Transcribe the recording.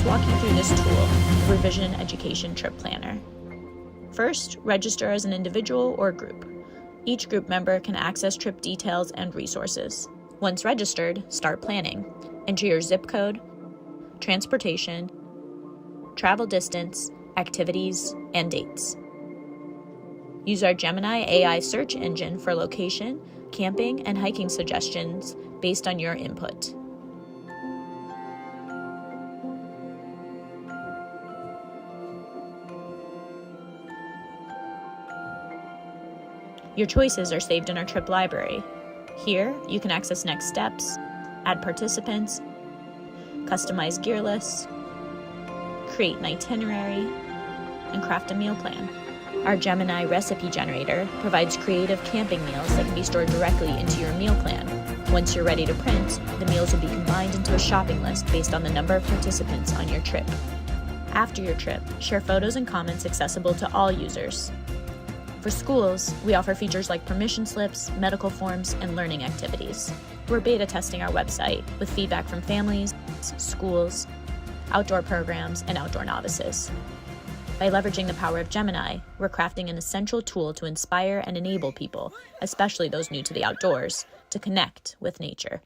walk you through this tool, Revision Education Trip Planner. First, register as an individual or group. Each group member can access trip details and resources. Once registered, start planning. Enter your zip code, transportation, travel distance, activities, and dates. Use our Gemini AI search engine for location, camping, and hiking suggestions based on your input. Your choices are saved in our trip library. Here, you can access next steps, add participants, customize gear lists, create an itinerary, and craft a meal plan. Our Gemini recipe generator provides creative camping meals that can be stored directly into your meal plan. Once you're ready to print, the meals will be combined into a shopping list based on the number of participants on your trip. After your trip, share photos and comments accessible to all users. For schools, we offer features like permission slips, medical forms, and learning activities. We're beta testing our website with feedback from families, schools, outdoor programs, and outdoor novices. By leveraging the power of Gemini, we're crafting an essential tool to inspire and enable people, especially those new to the outdoors, to connect with nature.